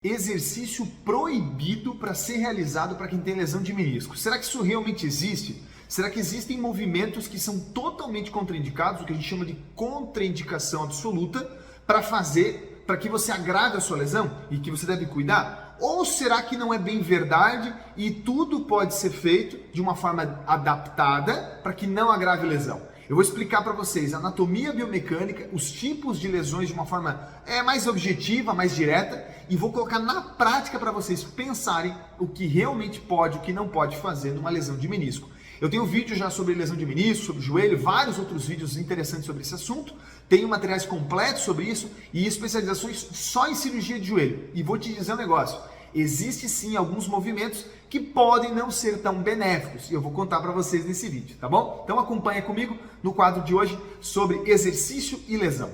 Exercício proibido para ser realizado para quem tem lesão de menisco. Será que isso realmente existe? Será que existem movimentos que são totalmente contraindicados, o que a gente chama de contraindicação absoluta, para que você agrave a sua lesão e que você deve cuidar? Ou será que não é bem verdade e tudo pode ser feito de uma forma adaptada para que não agrave a lesão? Eu vou explicar para vocês a anatomia biomecânica, os tipos de lesões de uma forma mais objetiva, mais direta, e vou colocar na prática para vocês pensarem o que realmente pode, o que não pode fazer numa lesão de menisco. Eu tenho vídeo já sobre lesão de menisco, sobre joelho, vários outros vídeos interessantes sobre esse assunto. Tenho materiais completos sobre isso e especializações só em cirurgia de joelho. E vou te dizer um negócio, existe sim alguns movimentos que podem não ser tão benéficos e eu vou contar para vocês nesse vídeo, tá bom? Então acompanha comigo no quadro de hoje sobre exercício e lesão.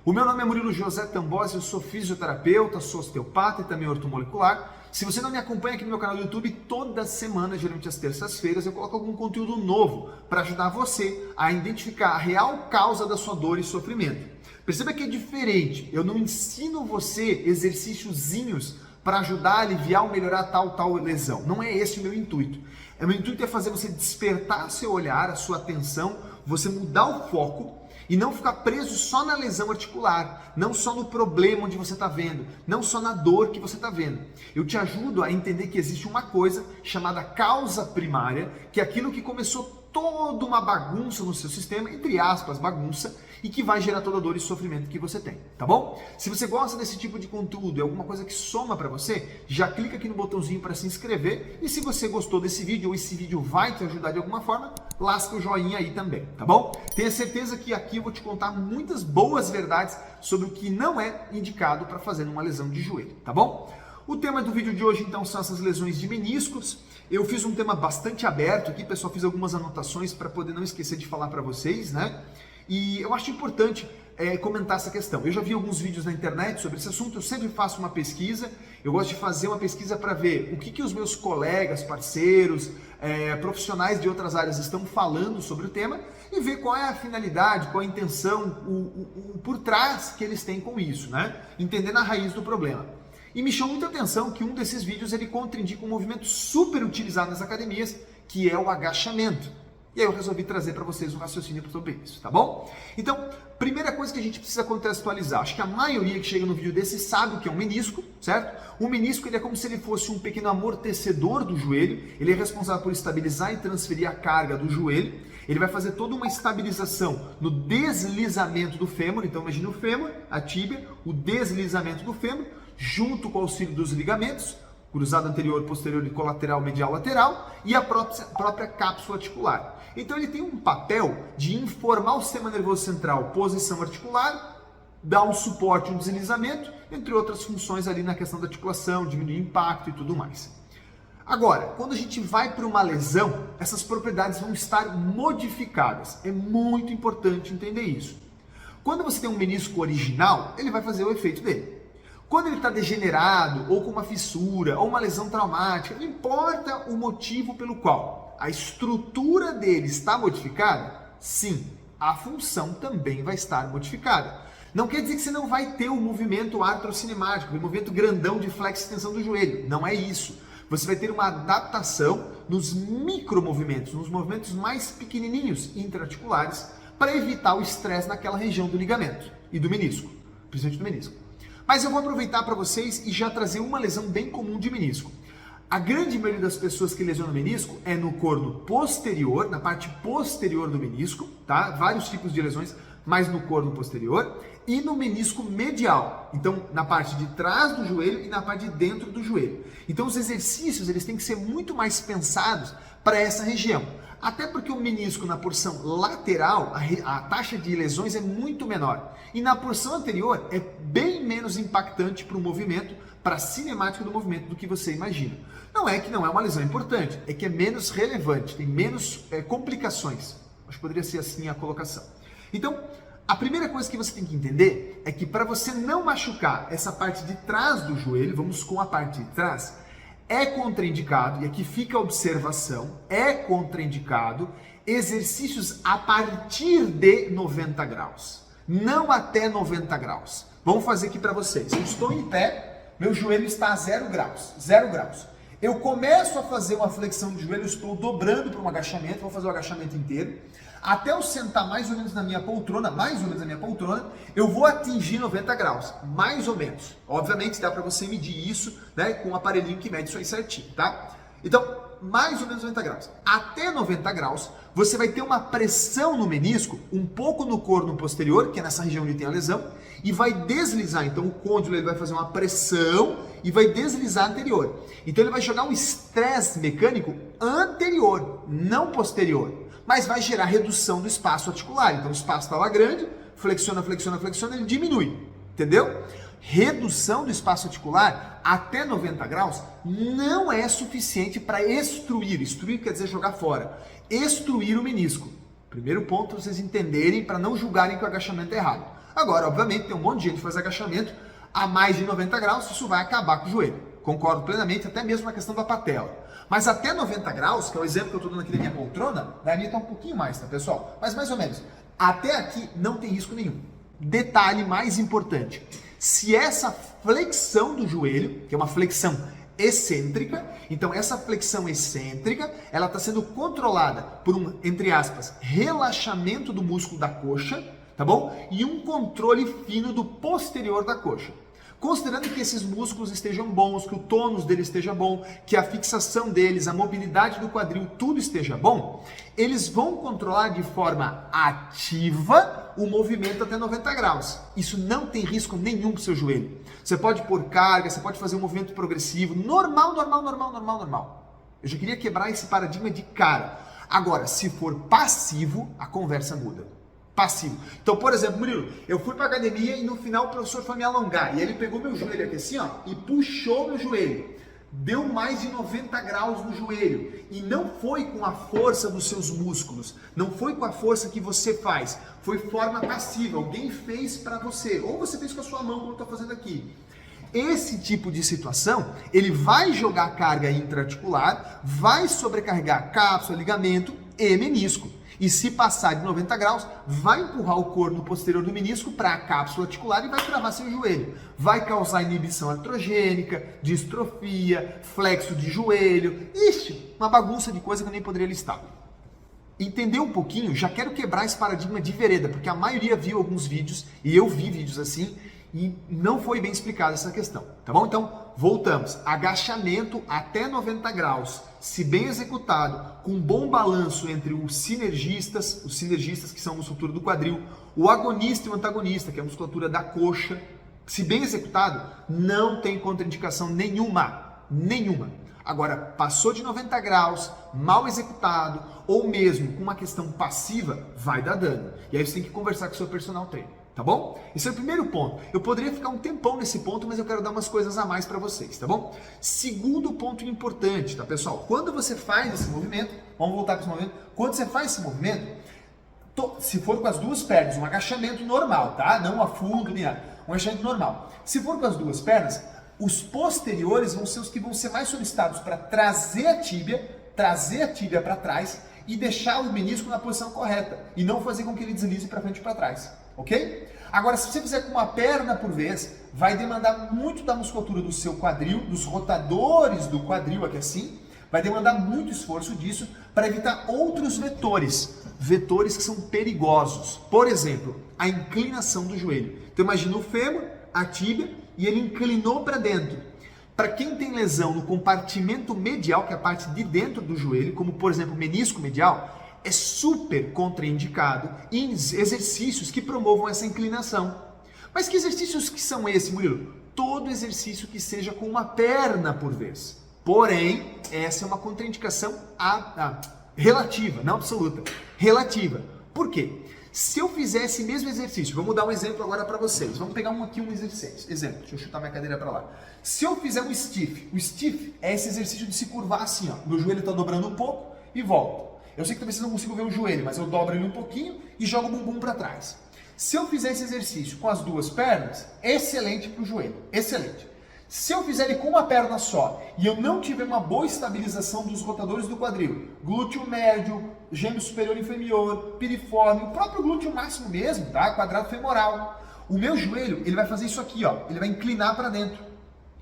O meu nome é Murilo José Tambosi, eu sou fisioterapeuta, sou osteopata e também ortomolecular. Se você não me acompanha aqui no meu canal do YouTube, toda semana, geralmente às terças-feiras, eu coloco algum conteúdo novo para ajudar você a identificar a real causa da sua dor e sofrimento. Perceba que é diferente, eu não ensino você exercíciozinhos para ajudar a aliviar ou melhorar tal lesão. Não é esse o meu intuito. O meu intuito é fazer você despertar seu olhar, a sua atenção, você mudar o foco e não ficar preso só na lesão articular, não só no problema onde você está vendo, não só na dor que você está vendo. Eu te ajudo a entender que existe uma coisa chamada causa primária, que é aquilo que começou toda uma bagunça no seu sistema, entre aspas, bagunça, e que vai gerar toda a dor e sofrimento que você tem, tá bom? Se você gosta desse tipo de conteúdo, é alguma coisa que soma para você, já clica aqui no botãozinho para se inscrever, e se você gostou desse vídeo, ou esse vídeo vai te ajudar de alguma forma, lasca o joinha aí também, tá bom? Tenha certeza que aqui eu vou te contar muitas boas verdades sobre o que não é indicado para fazer numa lesão de joelho, tá bom? O tema do vídeo de hoje, então, são essas lesões de meniscos. Eu fiz um tema bastante aberto aqui, pessoal, fiz algumas anotações para poder não esquecer de falar para vocês, né? E eu acho importante comentar essa questão. Eu já vi alguns vídeos na internet sobre esse assunto, eu sempre faço uma pesquisa, eu gosto de fazer uma pesquisa para ver o que os meus colegas, parceiros, profissionais de outras áreas estão falando sobre o tema e ver qual é a finalidade, qual a intenção, o por trás que eles têm com isso, né? Entendendo a raiz do problema. E me chamou muita atenção que um desses vídeos ele contraindica um movimento super utilizado nas academias, que é o agachamento. E aí eu resolvi trazer para vocês um raciocínio sobre isso, tá bom? Então, primeira coisa que a gente precisa contextualizar. Acho que a maioria que chega no vídeo desse sabe o que é um menisco, certo? O menisco ele é como se ele fosse um pequeno amortecedor do joelho. Ele é responsável por estabilizar e transferir a carga do joelho. Ele vai fazer toda uma estabilização no deslizamento do fêmur. Então, imagine o fêmur, a tíbia, o deslizamento do fêmur, junto com o auxílio dos ligamentos, cruzado anterior, posterior e colateral, medial, lateral, e a própria cápsula articular. Então ele tem um papel de informar o sistema nervoso central, posição articular, dar um suporte, um deslizamento, entre outras funções ali na questão da articulação, diminuir impacto e tudo mais. Agora, quando a gente vai para uma lesão, essas propriedades vão estar modificadas. É muito importante entender isso. Quando você tem um menisco original, ele vai fazer o efeito dele. Quando ele está degenerado, ou com uma fissura, ou uma lesão traumática, não importa o motivo pelo qual a estrutura dele está modificada, sim, a função também vai estar modificada. Não quer dizer que você não vai ter o movimento artrocinemático, o movimento grandão de flexo-extensão do joelho. Não é isso. Você vai ter uma adaptação nos micromovimentos, nos movimentos mais pequenininhos intraarticulares, para evitar o estresse naquela região do ligamento e do menisco, principalmente do menisco. Mas eu vou aproveitar para vocês e já trazer uma lesão bem comum de menisco. A grande maioria das pessoas que lesionam o menisco é no corno posterior, na parte posterior do menisco, tá? Vários tipos de lesões, mas no corno posterior e no menisco medial. Então, na parte de trás do joelho e na parte de dentro do joelho. Então, os exercícios eles têm que ser muito mais pensados para essa região. Até porque o menisco na porção lateral, a taxa de lesões é muito menor. E na porção anterior é bem menos impactante para o movimento, para a cinemática do movimento do que você imagina. Não é que não é uma lesão importante, é que é menos relevante, tem menos complicações. Acho que poderia ser assim a colocação. Então, a primeira coisa que você tem que entender é que para você não machucar essa parte de trás do joelho, vamos com a parte de trás, é contraindicado, e aqui fica a observação, é contraindicado exercícios a partir de 90 graus, não até 90 graus. Vamos fazer aqui para vocês. Eu estou em pé, meu joelho está a 0 graus, 0 graus. Eu começo a fazer uma flexão de joelho, estou dobrando para um agachamento, vou fazer o agachamento inteiro. Até eu sentar mais ou menos na minha poltrona, eu vou atingir 90 graus, mais ou menos. Obviamente dá para você medir isso, né, com um aparelhinho que mede isso aí certinho, tá? Então, mais ou menos 90 graus. Até 90 graus, você vai ter uma pressão no menisco, um pouco no corno posterior, que é nessa região onde tem a lesão, e vai deslizar. Então, o côndilo ele vai fazer uma pressão e vai deslizar anterior. Então, ele vai jogar um estresse mecânico anterior, não posterior. Mas vai gerar redução do espaço articular. Então, o espaço estava grande, flexiona, flexiona, flexiona, ele diminui. Entendeu? Redução do espaço articular até 90 graus não é suficiente para extruir. Extruir quer dizer jogar fora. Extruir o menisco. Primeiro ponto para vocês entenderem, para não julgarem que o agachamento é errado. Agora, obviamente, tem um monte de gente que faz agachamento a mais de 90 graus, isso vai acabar com o joelho. Concordo plenamente, até mesmo na questão da patela. Mas até 90 graus, que é o exemplo que eu estou dando aqui da minha poltrona, da minha está um pouquinho mais, tá, pessoal? Mas mais ou menos. Até aqui não tem risco nenhum. Detalhe mais importante. Se essa flexão do joelho, que é uma flexão excêntrica, então essa flexão excêntrica, ela está sendo controlada por um, entre aspas, relaxamento do músculo da coxa, tá bom? E um controle fino do posterior da coxa. Considerando que esses músculos estejam bons, que o tônus dele esteja bom, que a fixação deles, a mobilidade do quadril, tudo esteja bom, eles vão controlar de forma ativa o movimento até 90 graus. Isso não tem risco nenhum para o seu joelho. Você pode pôr carga, você pode fazer um movimento progressivo, normal. Eu já queria quebrar esse paradigma de cara. Agora, se for passivo, a conversa muda. Passivo. Então, por exemplo, Murilo, eu fui para academia e no final o professor foi me alongar. E ele pegou meu joelho aqui assim, ó, e puxou meu joelho. Deu mais de 90 graus no joelho. E não foi com a força dos seus músculos. Não foi com a força que você faz. Foi forma passiva. Alguém fez para você. Ou você fez com a sua mão, como eu estou fazendo aqui. Esse tipo de situação, ele vai jogar carga intraarticular, vai sobrecarregar cápsula, ligamento e menisco. E se passar de 90 graus, vai empurrar o corno posterior do menisco para a cápsula articular e vai travar seu joelho. Vai causar inibição artrogênica, distrofia, flexo de joelho. Ixi, uma bagunça de coisa que eu nem poderia listar. Entendeu um pouquinho? Já quero quebrar esse paradigma de vereda, porque a maioria viu alguns vídeos, e eu vi vídeos assim, e não foi bem explicada essa questão, tá bom? Então, voltamos. Agachamento até 90 graus, se bem executado, com bom balanço entre os sinergistas que são a musculatura do quadril, o agonista e o antagonista, que é a musculatura da coxa, se bem executado, não tem contraindicação nenhuma. Agora, passou de 90 graus, mal executado, ou mesmo com uma questão passiva, vai dar dano. E aí você tem que conversar com o seu personal trainer. Tá bom? Esse é o primeiro ponto. Eu poderia ficar um tempão nesse ponto, mas eu quero dar umas coisas a mais para vocês, tá bom? Segundo ponto importante, tá, pessoal? Quando você faz esse movimento, vamos voltar para esse movimento. Quando você faz esse movimento, se for com as duas pernas, um agachamento normal, tá? Não a fundo, nem nada. Um agachamento normal. Se for com as duas pernas, os posteriores vão ser os que vão ser mais solicitados para trazer a tíbia para trás e deixar o menisco na posição correta e não fazer com que ele deslize para frente e para trás. Ok? Agora, se você fizer com uma perna por vez, vai demandar muito da musculatura do seu quadril, dos rotadores do quadril aqui assim, vai demandar muito esforço disso para evitar outros vetores que são perigosos. Por exemplo, a inclinação do joelho. Então imagina o fêmur, a tíbia, e ele inclinou para dentro. Para quem tem lesão no compartimento medial, que é a parte de dentro do joelho, como por exemplo o menisco medial, é super contraindicado em exercícios que promovam essa inclinação. Mas que exercícios que são esses, Murilo? Todo exercício que seja com uma perna por vez. Porém, essa é uma contraindicação relativa, não absoluta. Relativa. Por quê? Se eu fizer esse mesmo exercício, vamos dar um exemplo agora para vocês. Vamos pegar um exercício. Exemplo, deixa eu chutar minha cadeira para lá. Se eu fizer um stiff, o stiff é esse exercício de se curvar assim, ó. Meu joelho está dobrando um pouco e volta. Eu sei que talvez vocês não consigam ver o joelho, mas eu dobro ele um pouquinho e jogo o bumbum para trás. Se eu fizer esse exercício com as duas pernas, excelente para o joelho, excelente. Se eu fizer ele com uma perna só e eu não tiver uma boa estabilização dos rotadores do quadril, glúteo médio, gêmeo superior e inferior, piriforme, o próprio glúteo máximo mesmo, tá? Quadrado femoral. O meu joelho, ele vai fazer isso aqui, ó, ele vai inclinar para dentro.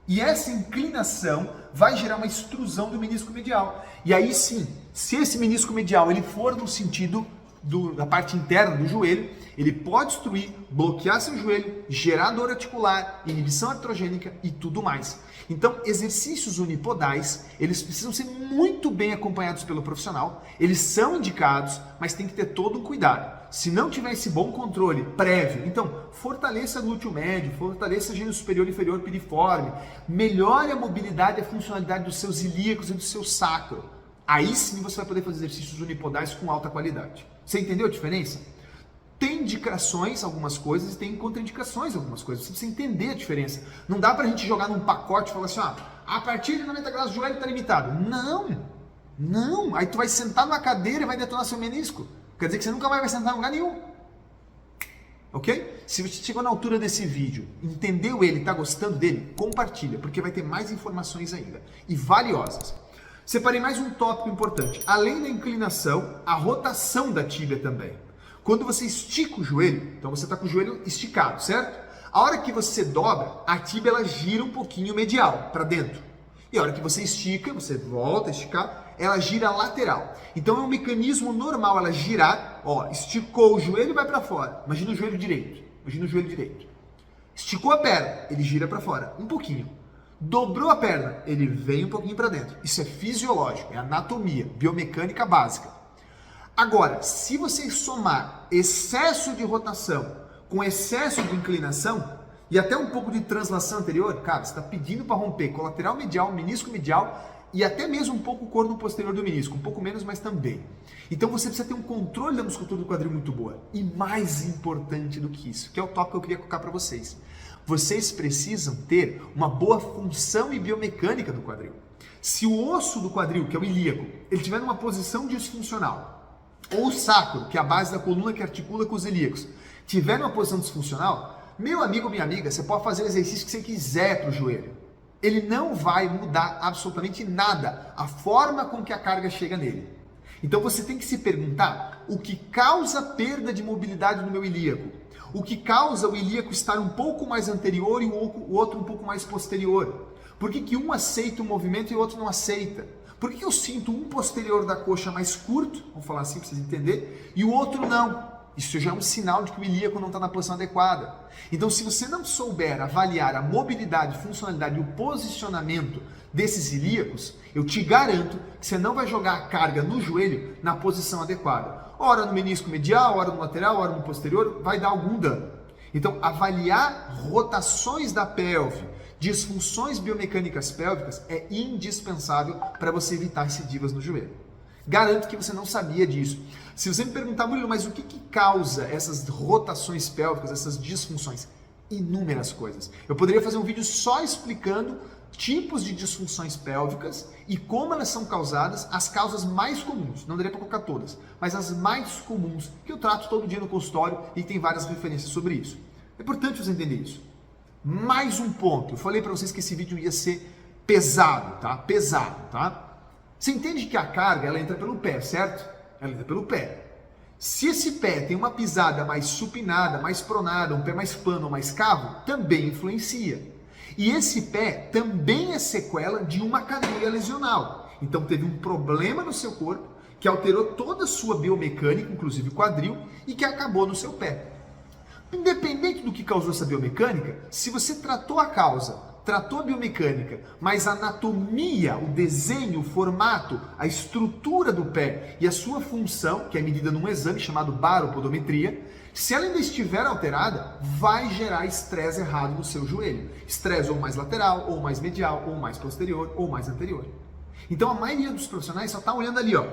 E essa inclinação vai gerar uma extrusão do menisco medial. E aí sim, se esse menisco medial ele for no sentido da parte interna do joelho, ele pode obstruir, bloquear seu joelho, gerar dor articular, inibição artrogênica e tudo mais. Então, exercícios unipodais, eles precisam ser muito bem acompanhados pelo profissional, eles são indicados, mas tem que ter todo um cuidado. Se não tiver esse bom controle prévio, então fortaleça glúteo médio, fortaleça gênio superior e inferior piriforme, melhore a mobilidade e a funcionalidade dos seus ilíacos e do seu sacro. Aí sim você vai poder fazer exercícios unipodais com alta qualidade. Você entendeu a diferença? Tem indicações algumas coisas e tem contraindicações algumas coisas. Você precisa entender a diferença. Não dá pra gente jogar num pacote e falar assim, a partir de 90 graus o joelho está limitado. Não. Aí tu vai sentar numa cadeira e vai detonar seu menisco. Quer dizer que você nunca mais vai sentar em lugar nenhum. Ok? Se você chegou na altura desse vídeo, entendeu ele, está gostando dele, compartilha, porque vai ter mais informações ainda. E valiosas. Separei mais um tópico importante. Além da inclinação, a rotação da tíbia também. Quando você estica o joelho, então você está com o joelho esticado, certo? A hora que você dobra, a tíbia ela gira um pouquinho medial, para dentro. E a hora que você estica, você volta a esticar, ela gira lateral. Então é um mecanismo normal ela girar, ó, esticou o joelho e vai para fora. Imagina o joelho direito. Esticou a perna, ele gira para fora, um pouquinho. Dobrou a perna, ele vem um pouquinho para dentro. Isso é fisiológico, é anatomia, biomecânica básica. Agora, se você somar excesso de rotação com excesso de inclinação e até um pouco de translação anterior, cara, você está pedindo para romper colateral medial, menisco medial e até mesmo um pouco o corno posterior do menisco, um pouco menos, mas também. Então você precisa ter um controle da musculatura do quadril muito boa. E mais importante do que isso, que é o tópico que eu queria colocar para vocês. Vocês precisam ter uma boa função e biomecânica do quadril. Se o osso do quadril, que é o ilíaco, ele estiver numa posição disfuncional, ou o sacro, que é a base da coluna que articula com os ilíacos, tiver numa posição disfuncional, meu amigo, minha amiga, você pode fazer o exercício que você quiser para o joelho. Ele não vai mudar absolutamente nada a forma com que a carga chega nele. Então você tem que se perguntar o que causa perda de mobilidade no meu ilíaco. O que causa o ilíaco estar um pouco mais anterior e o outro um pouco mais posterior? Por que um aceita o movimento e o outro não aceita? Por que eu sinto um posterior da coxa mais curto, vamos falar assim para vocês entenderem, e o outro não? Isso já é um sinal de que o ilíaco não está na posição adequada. Então, se você não souber avaliar a mobilidade, funcionalidade e o posicionamento desses ilíacos, eu te garanto que você não vai jogar a carga no joelho na posição adequada. Ora no menisco medial, ora no lateral, ora no posterior, vai dar algum dano. Então, avaliar rotações da pelve, disfunções biomecânicas pélvicas é indispensável para você evitar recidivas no joelho. Garanto que você não sabia disso. Se você me perguntar, Murilo, mas o que causa essas rotações pélvicas, essas disfunções? Inúmeras coisas. Eu poderia fazer um vídeo só explicando tipos de disfunções pélvicas e como elas são causadas, as causas mais comuns. Não daria para colocar todas, mas as mais comuns que eu trato todo dia no consultório e tem várias referências sobre isso. É importante você entender isso. Mais um ponto. Eu falei para vocês que esse vídeo ia ser pesado, tá? Pesado, tá? Você entende que a carga ela entra pelo pé, certo? Ela entra pelo pé. Se esse pé tem uma pisada mais supinada, mais pronada, um pé mais plano ou mais cavo, também influencia. E esse pé também é sequela de uma cadeia lesional. Então teve um problema no seu corpo que alterou toda a sua biomecânica, inclusive o quadril, e que acabou no seu pé. Independente do que causou essa biomecânica, se você tratou a causa, tratou a biomecânica, mas a anatomia, o desenho, o formato, a estrutura do pé e a sua função, que é medida num exame chamado baropodometria, se ela ainda estiver alterada, vai gerar estresse errado no seu joelho. Estresse ou mais lateral, ou mais medial, ou mais posterior, ou mais anterior. Então a maioria dos profissionais só está olhando ali, ó,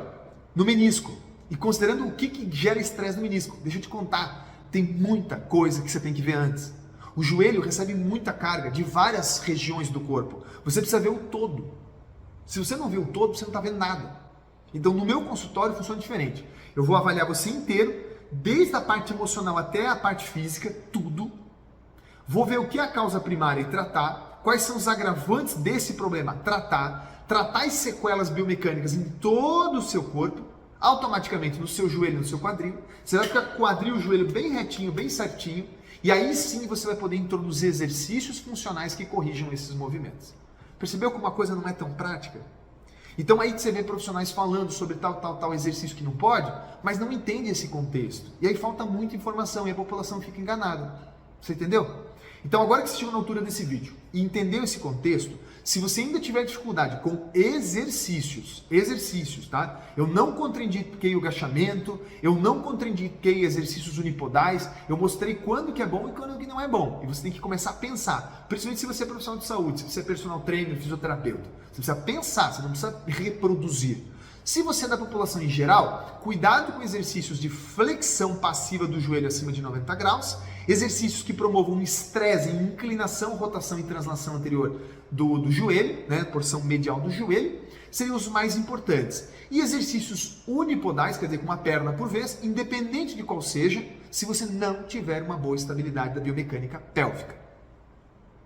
no menisco, e considerando o que gera estresse no menisco. Deixa eu te contar, tem muita coisa que você tem que ver antes. O joelho recebe muita carga de várias regiões do corpo. Você precisa ver o todo. Se você não vê o todo, você não está vendo nada. Então, no meu consultório funciona diferente. Eu vou avaliar você inteiro, desde a parte emocional até a parte física, tudo. Vou ver o que é a causa primária e tratar, Quais são os agravantes desse problema? Tratar as sequelas biomecânicas em todo o seu corpo, automaticamente no seu joelho e no seu quadril. Você vai ficar com o quadril e o joelho bem retinho, bem certinho, e aí sim você vai poder introduzir exercícios funcionais que corrijam esses movimentos. Percebeu como a coisa não é tão prática? Então aí você vê profissionais falando sobre tal exercício que não pode, mas não entende esse contexto. E aí falta muita informação e a população fica enganada. Você entendeu? Então agora que você chegou na altura desse vídeo e entendeu esse contexto, se você ainda tiver dificuldade com exercícios, tá? Eu não contraindiquei o agachamento, eu não contraindiquei exercícios unipodais, eu mostrei quando que é bom e quando que não é bom. E você tem que começar a pensar, principalmente se você é profissional de saúde, se você é personal trainer, fisioterapeuta. Você precisa pensar, você não precisa reproduzir. Se você é da população em geral, cuidado com exercícios de flexão passiva do joelho acima de 90 graus, exercícios que promovam estresse em inclinação, rotação e translação anterior do joelho, né, porção medial do joelho, seriam os mais importantes. E exercícios unipodais, quer dizer, com uma perna por vez, independente de qual seja, se você não tiver uma boa estabilidade da biomecânica pélvica.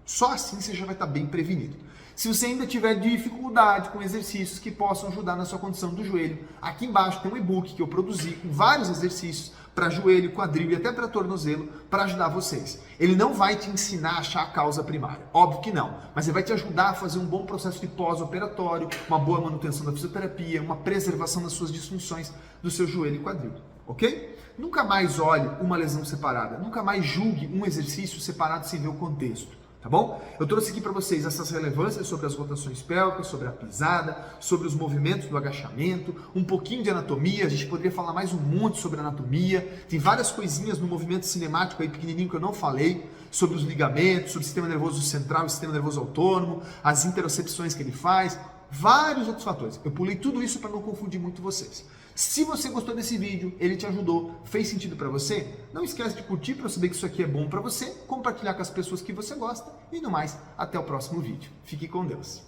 Só assim você já vai estar bem prevenido. Se você ainda tiver dificuldade com exercícios que possam ajudar na sua condição do joelho, aqui embaixo tem um e-book que eu produzi com vários exercícios para joelho, quadril e até para tornozelo para ajudar vocês. Ele não vai te ensinar a achar a causa primária, óbvio que não, mas ele vai te ajudar a fazer um bom processo de pós-operatório, uma boa manutenção da fisioterapia, uma preservação das suas disfunções do seu joelho e quadril, ok? Nunca mais olhe uma lesão separada, nunca mais julgue um exercício separado sem ver o contexto. Tá bom? Eu trouxe aqui para vocês essas relevâncias sobre as rotações pélvicas, sobre a pisada, sobre os movimentos do agachamento, um pouquinho de anatomia, a gente poderia falar mais um monte sobre anatomia, tem várias coisinhas no movimento cinemático aí pequenininho que eu não falei, sobre os ligamentos, sobre o sistema nervoso central e o sistema nervoso autônomo, as interocepções que ele faz, vários outros fatores. Eu pulei tudo isso para não confundir muito vocês. Se você gostou desse vídeo, ele te ajudou, fez sentido para você, não esquece de curtir para eu saber que isso aqui é bom para você, compartilhar com as pessoas que você gosta e no mais, até o próximo vídeo. Fique com Deus.